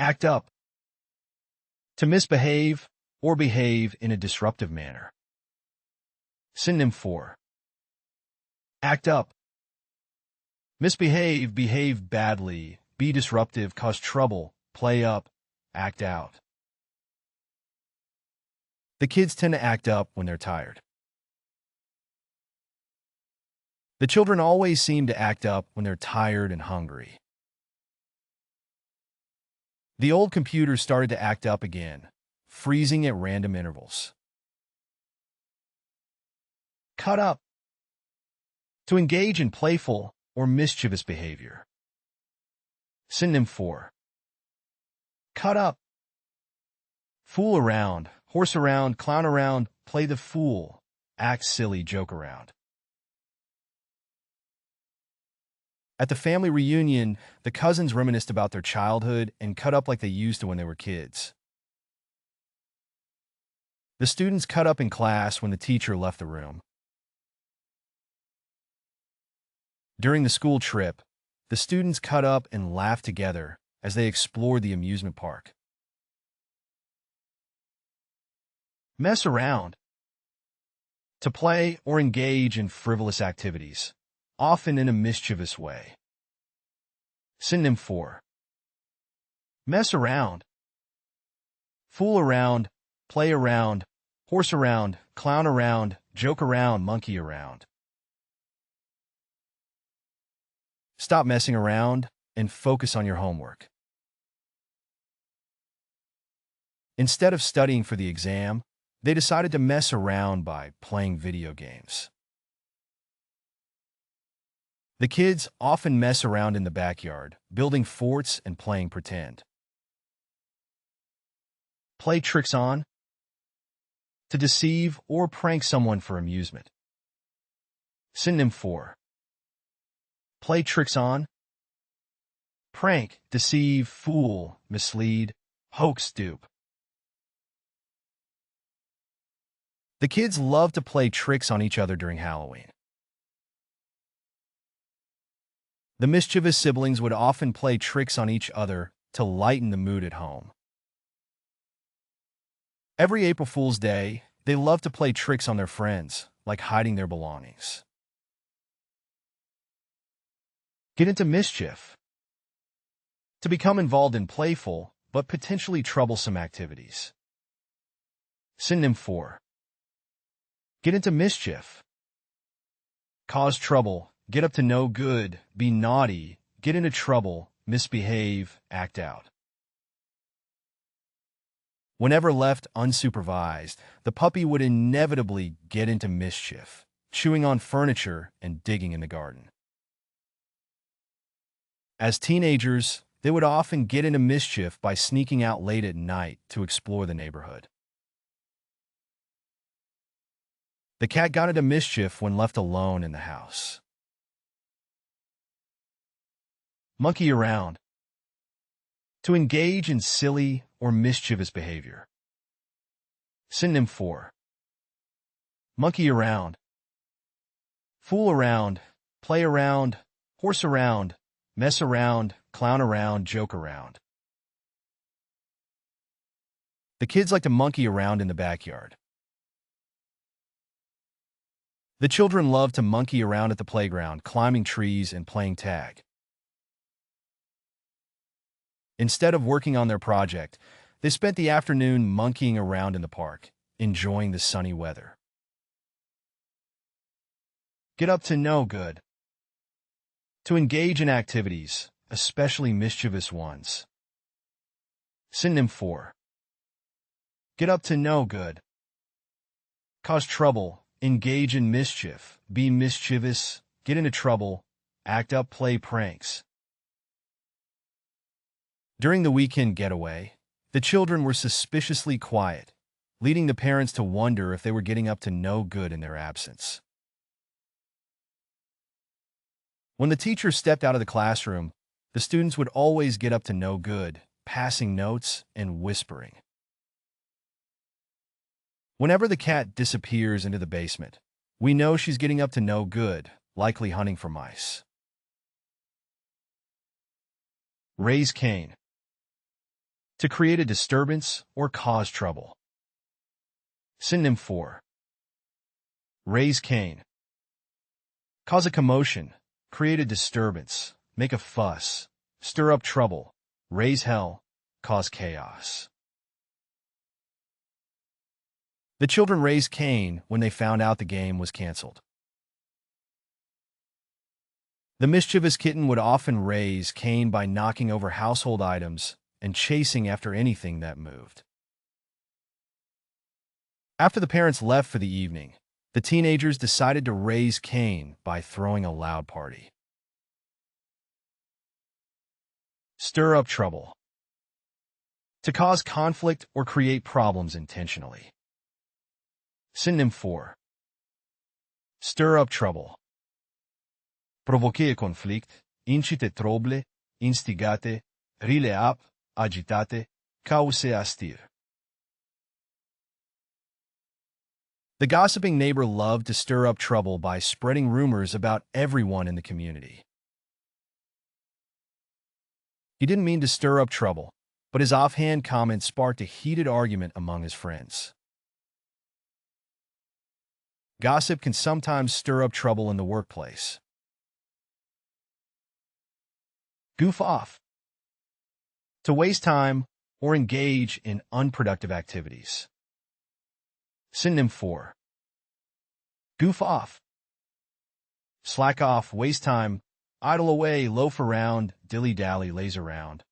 Act up. To misbehave or behave in a disruptive manner. Synonym for act up. Misbehave, behave badly, be disruptive, cause trouble, play up, act out. The kids tend to act up when they're tired. The children always seem to act up when they're tired and hungry. The old computer started to act up again, freezing at random intervals. Cut up. To engage in playful or mischievous behavior. Synonym for cut up. Fool around, horse around, clown around, play the fool, act silly, joke around. At the family reunion, the cousins reminisced about their childhood and cut up like they used to when they were kids. The students cut up in class when the teacher left the room. During the school trip, the students cut up and laughed together as they explored the amusement park. Mess around. To play or engage in frivolous activities, often in a mischievous way. Synonym for mess around. Fool around, play around, horse around, clown around, joke around, monkey around. Stop messing around and focus on your homework. Instead of studying for the exam, they decided to mess around by playing video games. The kids often mess around in the backyard, building forts and playing pretend. Play tricks on. To deceive or prank someone for amusement. Synonym for play tricks on. Prank, deceive, fool, mislead, hoax, dupe. The kids love to play tricks on each other during Halloween. The mischievous siblings would often play tricks on each other to lighten the mood at home. Every April Fool's Day, they love to play tricks on their friends, like hiding their belongings. Get into mischief. To become involved in playful but potentially troublesome activities. Synonym for get into mischief. Cause trouble, get up to no good, be naughty, get into trouble, misbehave, act out. Whenever left unsupervised, the puppy would inevitably get into mischief, chewing on furniture and digging in the garden. As teenagers, they would often get into mischief by sneaking out late at night to explore the neighborhood. The cat got into mischief when left alone in the house. Monkey around. To engage in silly or mischievous behavior. Synonym for monkey around. Fool around, play around, horse around, mess around, clown around, joke around. The kids like to monkey around in the backyard. The children love to monkey around at the playground, climbing trees and playing tag. Instead of working on their project, they spent the afternoon monkeying around in the park, enjoying the sunny weather. Get up to no good. To engage in activities, especially mischievous ones. Synonym for get up to no good. Cause trouble, engage in mischief, be mischievous, get into trouble, act up, play pranks. During the weekend getaway, the children were suspiciously quiet, leading the parents to wonder if they were getting up to no good in their absence. When the teacher stepped out of the classroom, the students would always get up to no good, passing notes and whispering. Whenever the cat disappears into the basement, we know she's getting up to no good, likely hunting for mice. Raise Cain. To create a disturbance or cause trouble. Synonym for raise Cain. Cause a commotion, create a disturbance, make a fuss, stir up trouble, raise hell, cause chaos. The children raised Cain when they found out the game was canceled. The mischievous kitten would often raise Cain by knocking over household items and chasing after anything that moved. After the parents left for the evening, the teenagers decided to raise Cain by throwing a loud party. Stir up trouble. To cause conflict or create problems intentionally. Synonym for stir up trouble. Provoquer conflict, incite trouble, instigate, rile up, agitate, cause astir. The gossiping neighbor loved to stir up trouble by spreading rumors about everyone in the community. He didn't mean to stir up trouble, but his offhand comment sparked a heated argument among his friends. Gossip can sometimes stir up trouble in the workplace. Goof off. To waste time or engage in unproductive activities. Synonym for goof off. Slack off, waste time, idle away, loaf around, dilly-dally, laze around.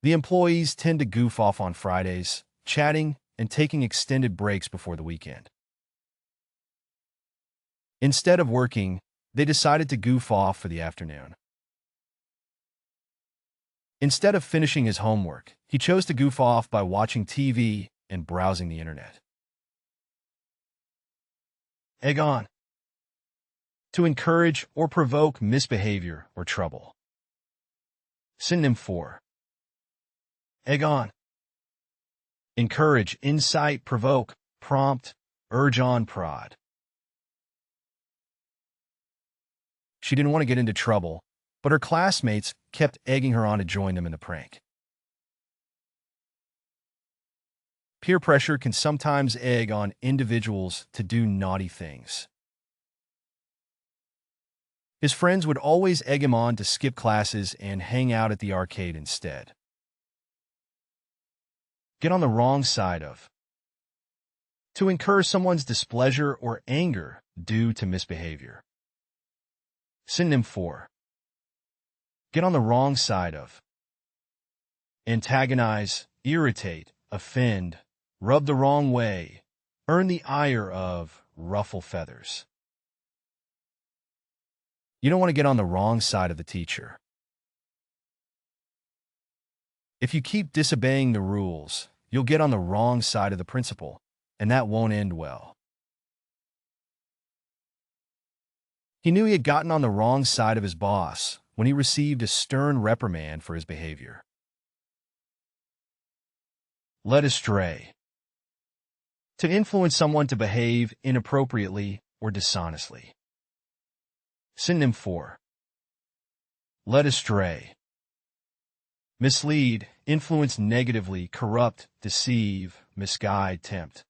The employees tend to goof off on Fridays, chatting and taking extended breaks before the weekend. Instead of working, they decided to goof off for the afternoon. Instead of finishing his homework, he chose to goof off by watching TV and browsing the internet. Egg on. To encourage or provoke misbehavior or trouble. Synonym for egg on. Encourage, incite, provoke, prompt, urge on, prod. She didn't want to get into trouble, but her classmates kept egging her on to join them in the prank. Peer pressure can sometimes egg on individuals to do naughty things. His friends would always egg him on to skip classes and hang out at the arcade instead. Get on the wrong side of. To incur someone's displeasure or anger due to misbehavior. Synonym for get on the wrong side of. Antagonize, irritate, offend, rub the wrong way, earn the ire of, ruffle feathers. You don't want to get on the wrong side of the teacher. If you keep disobeying the rules, you'll get on the wrong side of the principal, and that won't end well. He knew he had gotten on the wrong side of his boss when he received a stern reprimand for his behavior. Led astray. To influence someone to behave inappropriately or dishonestly. Synonym for led astray. Mislead, influence negatively, corrupt, deceive, misguide, tempt.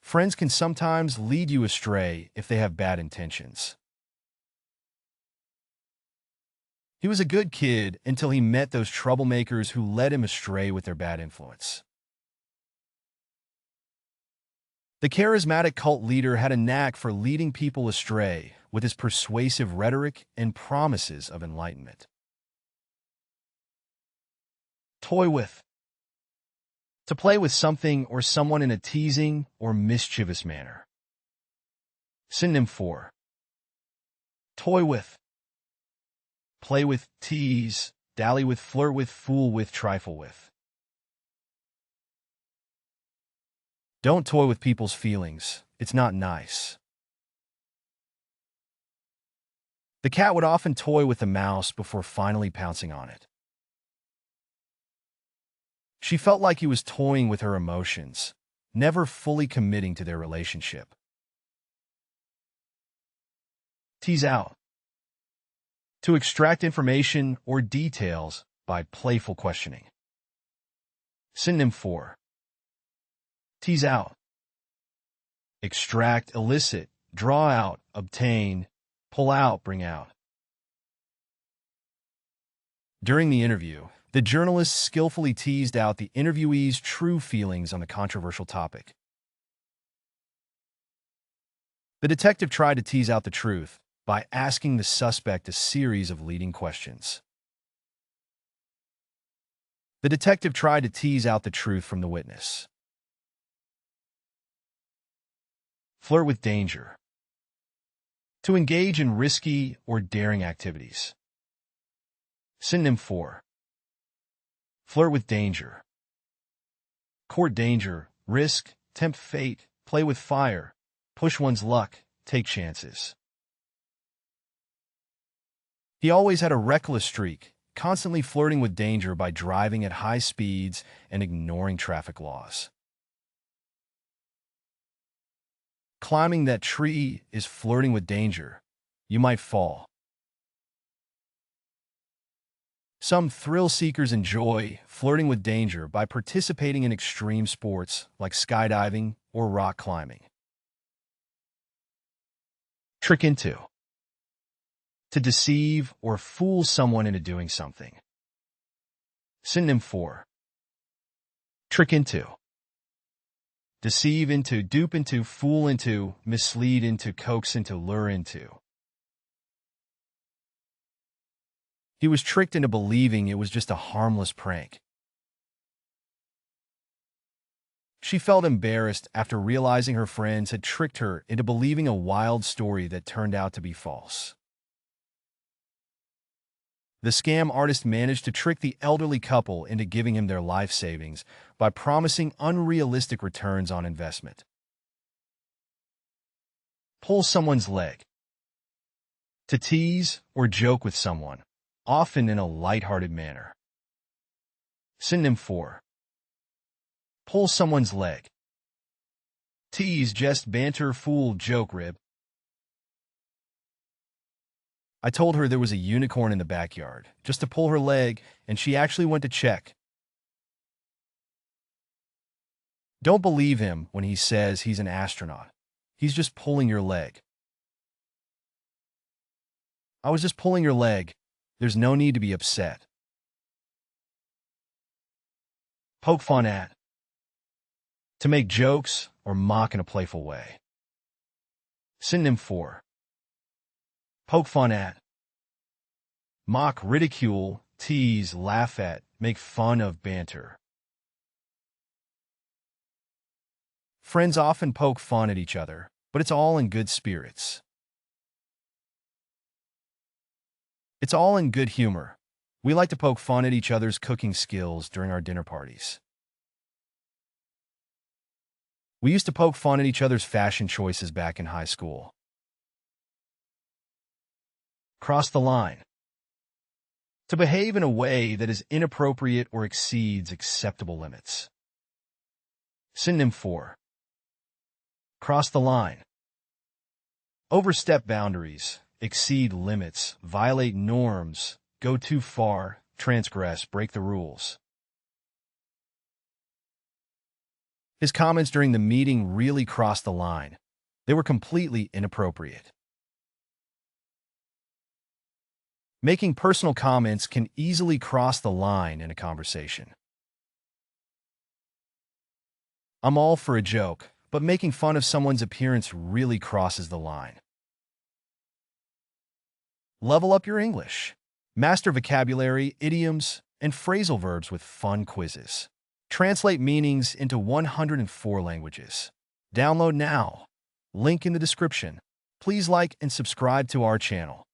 Friends can sometimes lead you astray if they have bad intentions. He was a good kid until he met those troublemakers who led him astray with their bad influence. The charismatic cult leader had a knack for leading people astray with his persuasive rhetoric and promises of enlightenment. Toy with. To play with something or someone in a teasing or mischievous manner. Synonym for toy with. Play with, tease, dally with, flirt with, fool with, trifle with. Don't toy with people's feelings. It's not nice. The cat would often toy with the mouse before finally pouncing on it. She felt like he was toying with her emotions, never fully committing to their relationship. Tease out. To extract information or details by playful questioning. Synonym for tease out, extract, elicit, draw out, obtain, pull out, bring out. During the interview, the journalist skillfully teased out the interviewee's true feelings on the controversial topic. The detective tried to tease out the truth by asking the suspect a series of leading questions. The detective tried to tease out the truth from the witness. Flirt with danger. To engage in risky or daring activities. Synonym for flirt with danger. Court danger, risk, tempt fate, play with fire, push one's luck, take chances. He always had a reckless streak, constantly flirting with danger by driving at high speeds and ignoring traffic laws. Climbing that tree is flirting with danger. You might fall. Some thrill seekers enjoy flirting with danger by participating in extreme sports like skydiving or rock climbing. Trick into. To deceive or fool someone into doing something. Synonym for trick into. Deceive into, dupe into, fool into, mislead into, coax into, lure into. He was tricked into believing it was just a harmless prank. She felt embarrassed after realizing her friends had tricked her into believing a wild story that turned out to be false. The scam artist managed to trick the elderly couple into giving him their life savings by promising unrealistic returns on investment. Pull someone's leg. To tease or joke with someone, often in a lighthearted manner. Synonym for pull someone's leg. Tease, jest, banter, fool, joke, rib. I told her there was a unicorn in the backyard, just to pull her leg, and she actually went to check. Don't believe him when he says he's an astronaut. He's just pulling your leg. I was just pulling your leg. There's no need to be upset. Poke fun at. To make jokes or mock in a playful way. Synonym for poke fun at. Mock, ridicule, tease, laugh at, make fun of, banter. Friends often poke fun at each other, but it's all in good spirits. It's all in good humor. We like to poke fun at each other's cooking skills during our dinner parties. We used to poke fun at each other's fashion choices back in high school. Cross the line. To behave in a way that is inappropriate or exceeds acceptable limits. Synonym for cross the line. Overstep boundaries, exceed limits, violate norms, go too far, transgress, break the rules. His comments during the meeting really crossed the line. They were completely inappropriate. Making personal comments can easily cross the line in a conversation. I'm all for a joke, but making fun of someone's appearance really crosses the line. Level up your English. Master vocabulary, idioms, and phrasal verbs with fun quizzes. Translate meanings into 104 languages. Download now. Link in the description. Please like and subscribe to our channel.